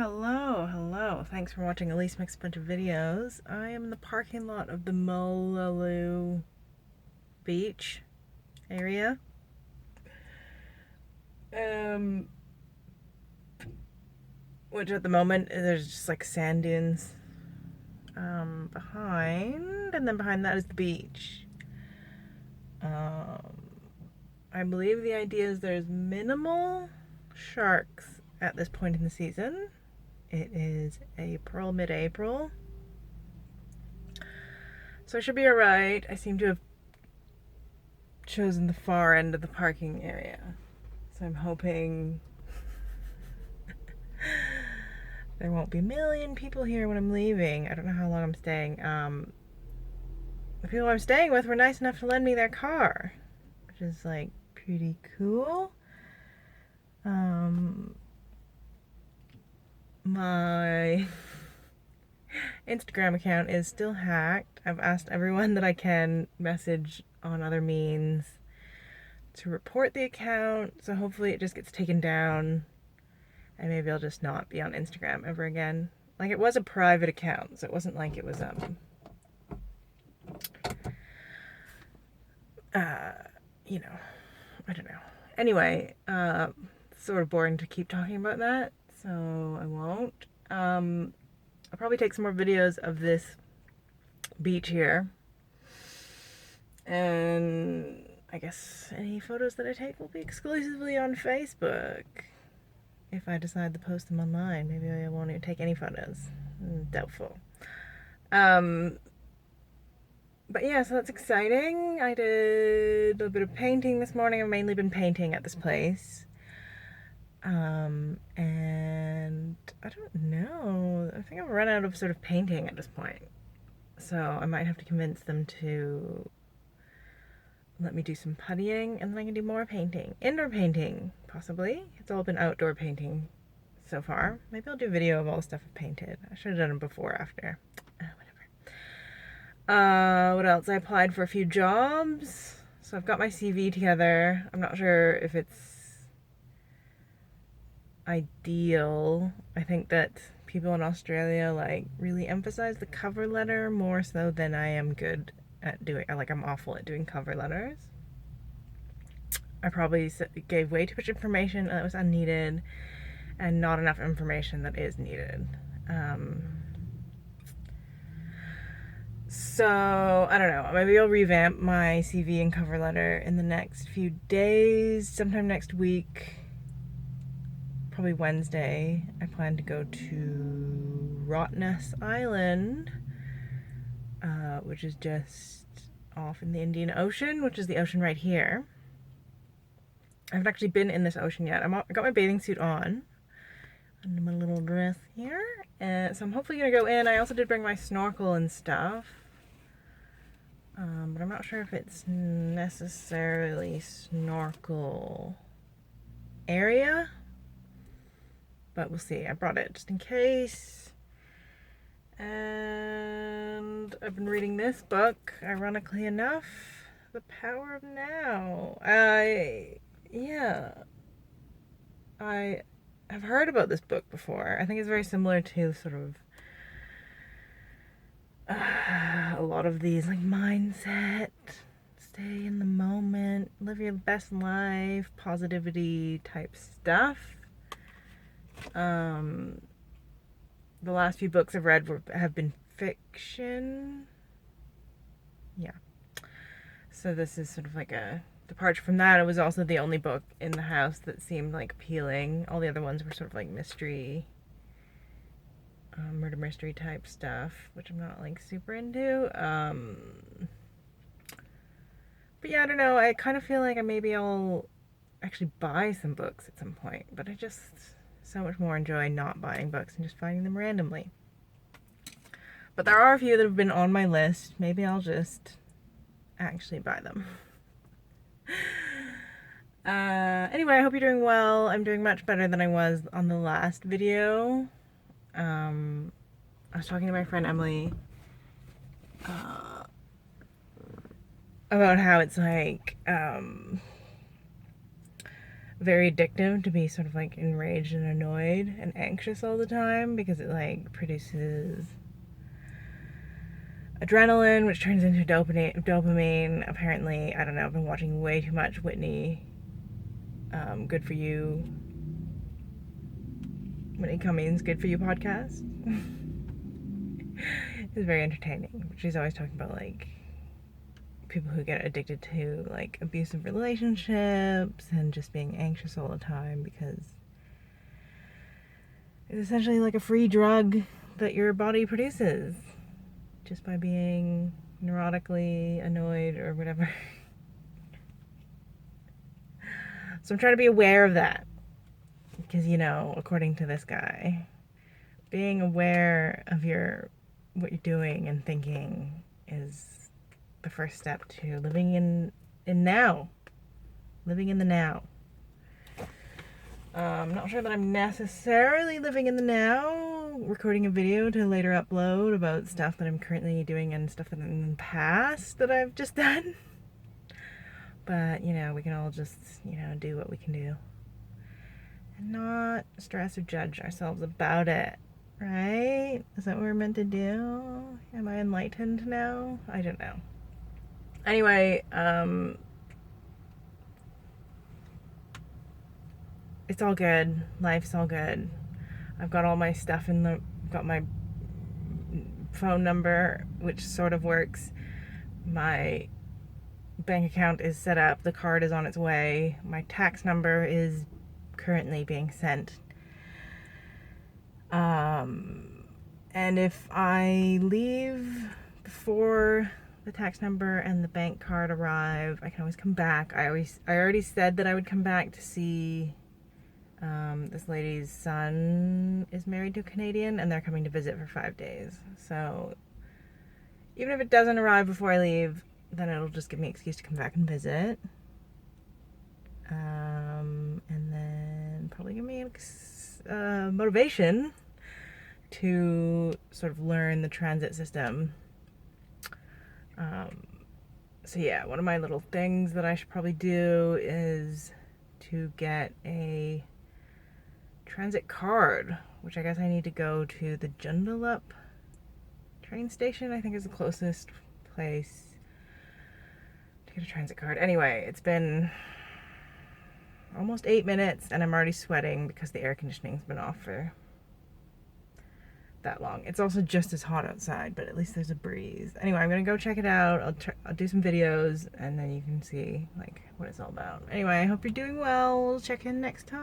Hello. Thanks for watching Elise Makes a Bunch of Videos. I am in the parking lot of the Molalu Beach area. Which at the moment there's just like sand dunes behind, and then behind that is the beach. I believe the idea is there's minimal sharks at this point in the season. It is April, mid-April. So I should be alright. I seem to have chosen the far end of the parking area. So I'm hoping there won't be a million people here when I'm leaving. I don't know how long I'm staying. The people I'm staying with were nice enough to lend me their car, which is like pretty cool. My Instagram account is still hacked. I've asked everyone that I can message on other means to report the account, so hopefully it just gets taken down and maybe I'll just not be on Instagram ever again. Like, it was a private account, so it wasn't like it was you know, I don't know. Anyway, sort of boring to keep talking about that, so I won't. I'll probably take some more videos of this beach here, and I guess any photos that I take will be exclusively on Facebook. If I decide to post them online, maybe I won't even take any photos. Doubtful. But yeah, so that's exciting. I did a bit of painting this morning. I've mainly been painting at this place. And I don't know. I think I've run out of sort of painting at this point. So I might have to convince them to let me do some puttying, and then I can do more painting. Indoor painting, possibly. It's all been outdoor painting so far. Maybe I'll do a video of all the stuff I've painted. I should have done it before, after. What else? I applied for a few jobs. So I've got my CV together. I'm not sure if it's ideal. I think that people in Australia like really emphasize the cover letter more so than I am good at doing. Like, I'm awful at doing cover letters. I probably gave way too much information that was unneeded and not enough information that is needed. So, I don't know, maybe I'll revamp my CV and cover letter in the next few days, sometime next week, probably Wednesday. I plan to go to Rottnest Island, which is just off in the Indian Ocean, which is the ocean right here. I haven't actually been in this ocean yet. I got my bathing suit on, and my little dress here, so I'm hopefully gonna go in. I also did bring my snorkel and stuff. But I'm not sure if it's necessarily snorkel area, but we'll see. I brought it just in case. And I've been reading this book, ironically enough, The Power of Now. I have heard about this book before. I think it's very similar to sort of a lot of these, like, mindset, stay in the moment, live your best life, positivity type stuff. The last few books I've read have been fiction. Yeah. So this is sort of like a departure from that. It was also the only book in the house that seemed like appealing. All the other ones were sort of like mystery, murder mystery type stuff, which I'm not like super into. But yeah, I don't know. I kind of feel like maybe I'll actually buy some books at some point, but I just so much more enjoy not buying books and just finding them randomly. But there are a few that have been on my list. Maybe I'll just actually buy them. Anyway, I hope you're doing well. I'm doing much better than I was on the last video. I was talking to my friend Emily about how it's like very addictive to be sort of like enraged and annoyed and anxious all the time, because it like produces adrenaline, which turns into dopamine. Apparently, I don't know, I've been watching way too much Whitney Good For You, Whitney Cummings Good For You podcast. It's very entertaining. She's always talking about like people who get addicted to like abusive relationships and just being anxious all the time, because it's essentially like a free drug that your body produces just by being neurotically annoyed or whatever. So I'm trying to be aware of that, because, you know, according to this guy, being aware of what you're doing and thinking is the first step to living in now. Living in the now. I'm not sure that I'm necessarily living in the now, recording a video to later upload about stuff that I'm currently doing and stuff that in the past that I've just done. But, you know, we can all just, you know, do what we can do and not stress or judge ourselves about it, right? Is that what we're meant to do? Am I enlightened now? I don't know. Anyway, it's all good. Life's all good. I've got all my stuff got my phone number, which sort of works. My bank account is set up. The card is on its way. My tax number is currently being sent. And if I leave before the tax number and the bank card arrive, I can always come back. I already said that I would come back to see this lady's son is married to a Canadian, and they're coming to visit for 5 days. So even if it doesn't arrive before I leave, then it'll just give me an excuse to come back and visit. And then probably give me motivation to sort of learn the transit system. So yeah, one of my little things that I should probably do is to get a transit card, which I guess I need to go to the Joondalup train station, I think is the closest place to get a transit card. Anyway, it's been almost 8 minutes and I'm already sweating because the air conditioning's been off for that long. It's also just as hot outside, but at least there's a breeze. Anyway, I'm gonna go check it out. I'll do some videos and then you can see like what it's all about. Anyway, I hope you're doing well. We'll check in next time.